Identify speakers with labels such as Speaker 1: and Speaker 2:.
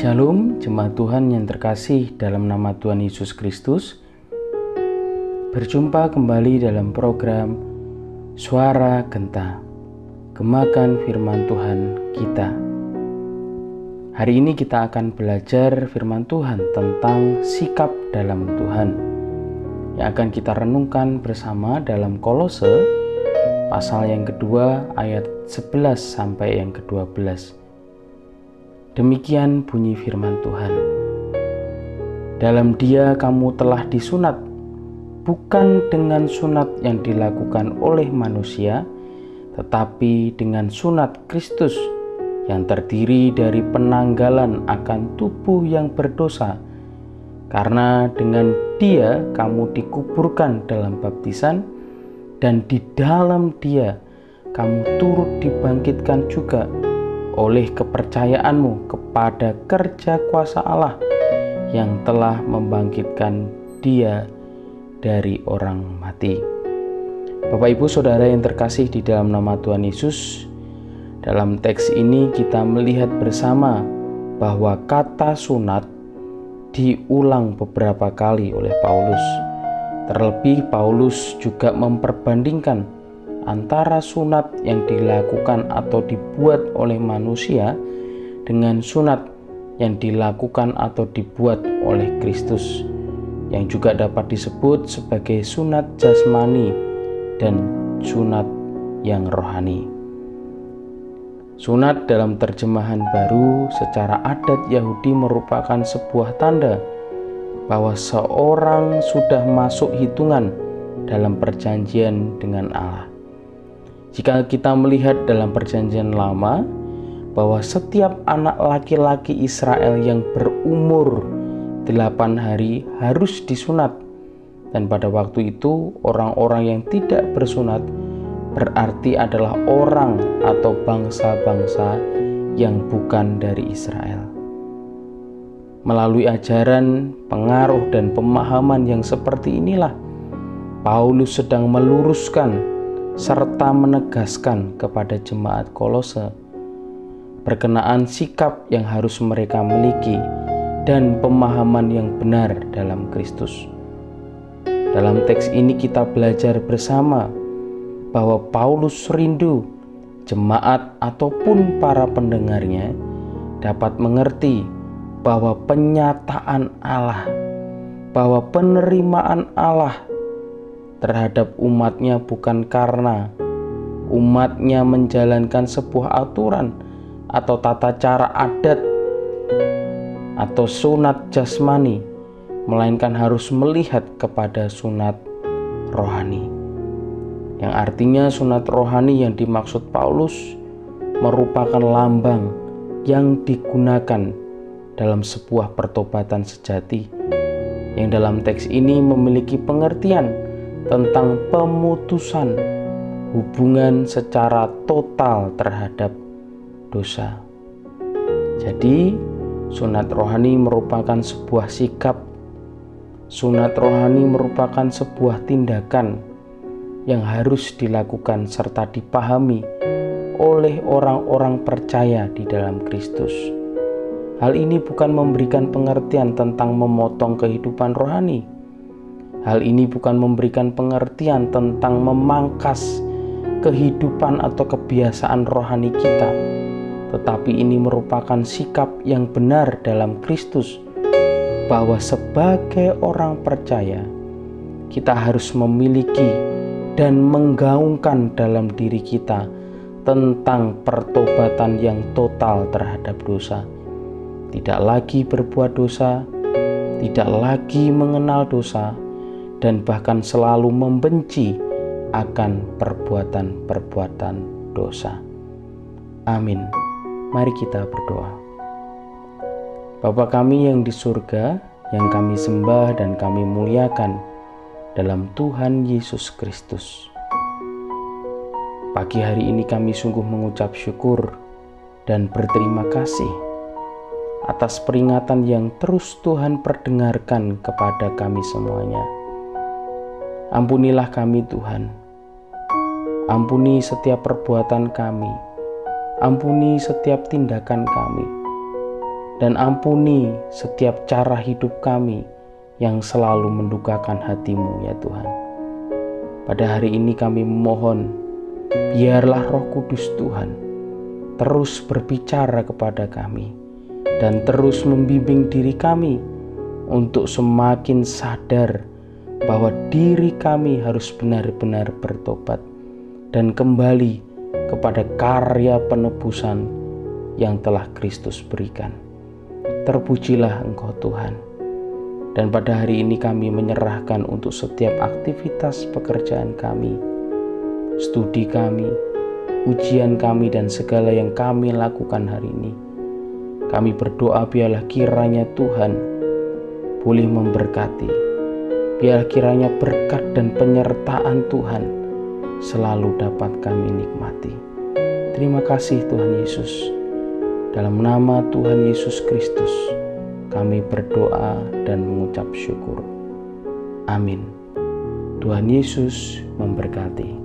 Speaker 1: Shalom, jemaat Tuhan yang terkasih dalam nama Tuhan Yesus Kristus. Berjumpa kembali dalam program Suara Genta, Gemakan Firman Tuhan kita. Hari ini kita akan belajar firman Tuhan tentang sikap dalam Tuhan, yang akan kita renungkan bersama dalam Kolose pasal yang kedua ayat 11 sampai yang ke-12. Demikian bunyi firman Tuhan. Dalam Dia kamu telah disunat, bukan dengan sunat yang dilakukan oleh manusia, tetapi dengan sunat Kristus yang terdiri dari penanggalan akan tubuh yang berdosa. Karena dengan Dia kamu dikuburkan dalam baptisan, dan di dalam Dia kamu turut dibangkitkan juga oleh kepercayaanmu kepada kerja kuasa Allah yang telah membangkitkan Dia dari orang mati. Bapak Ibu Saudara yang terkasih di dalam nama Tuhan Yesus, dalam teks ini kita melihat bersama bahwa kata sunat diulang beberapa kali oleh Paulus. Terlebih Paulus juga memperbandingkan antara sunat yang dilakukan atau dibuat oleh manusia dengan sunat yang dilakukan atau dibuat oleh Kristus, yang juga dapat disebut sebagai sunat jasmani dan sunat yang rohani. Sunat dalam terjemahan baru secara adat Yahudi merupakan sebuah tanda bahwa seorang sudah masuk hitungan dalam perjanjian dengan Allah. Jika kita melihat dalam perjanjian lama bahwa setiap anak laki-laki Israel yang berumur 8 hari harus disunat, dan pada waktu itu orang-orang yang tidak bersunat berarti adalah orang atau bangsa-bangsa yang bukan dari Israel. Melalui ajaran, pengaruh, dan pemahaman yang seperti inilah Paulus sedang meluruskan serta menegaskan kepada jemaat Kolose berkenaan sikap yang harus mereka miliki dan pemahaman yang benar dalam Kristus. Dalam teks ini kita belajar bersama bahwa Paulus rindu jemaat ataupun para pendengarnya dapat mengerti bahwa penyataan Allah, bahwa penerimaan Allah terhadap umatnya bukan karena umatnya menjalankan sebuah aturan atau tata cara adat atau sunat jasmani, melainkan harus melihat kepada sunat rohani, yang artinya sunat rohani yang dimaksud Paulus merupakan lambang yang digunakan dalam sebuah pertobatan sejati, yang dalam teks ini memiliki pengertian tentang pemutusan hubungan secara total terhadap dosa. Jadi, sunat rohani merupakan sebuah sikap. Sunat rohani merupakan sebuah tindakan yang harus dilakukan serta dipahami oleh orang-orang percaya di dalam Kristus. Hal ini bukan memberikan pengertian tentang memotong kehidupan rohani. Hal ini bukan memberikan pengertian tentang memangkas kehidupan atau kebiasaan rohani kita, tetapi ini merupakan sikap yang benar dalam Kristus, bahwa sebagai orang percaya, kita harus memiliki dan menggaungkan dalam diri kita tentang pertobatan yang total terhadap dosa. Tidak lagi berbuat dosa, tidak lagi mengenal dosa, dan bahkan selalu membenci akan perbuatan-perbuatan dosa. Amin. Mari kita berdoa. Bapa kami yang di surga, yang kami sembah dan kami muliakan dalam Tuhan Yesus Kristus. Pagi hari ini kami sungguh mengucap syukur dan berterima kasih atas peringatan yang terus Tuhan perdengarkan kepada kami semuanya. Ampunilah kami Tuhan, ampuni setiap perbuatan kami, ampuni setiap tindakan kami, dan ampuni setiap cara hidup kami yang selalu mendukakan hati-Mu ya Tuhan. Pada hari ini kami memohon, biarlah Roh Kudus Tuhan terus berbicara kepada kami dan terus membimbing diri kami untuk semakin sadar bahwa diri kami harus benar-benar bertobat dan kembali kepada karya penebusan yang telah Kristus berikan. Terpujilah Engkau Tuhan. Dan pada hari ini kami menyerahkan untuk setiap aktivitas pekerjaan kami, studi kami, ujian kami, dan segala yang kami lakukan hari ini. Kami berdoa biarlah kiranya Tuhan boleh memberkati. Biarlah kiranya berkat dan penyertaan Tuhan selalu dapat kami nikmati. Terima kasih Tuhan Yesus. Dalam nama Tuhan Yesus Kristus, kami berdoa dan mengucap syukur. Amin. Tuhan Yesus memberkati.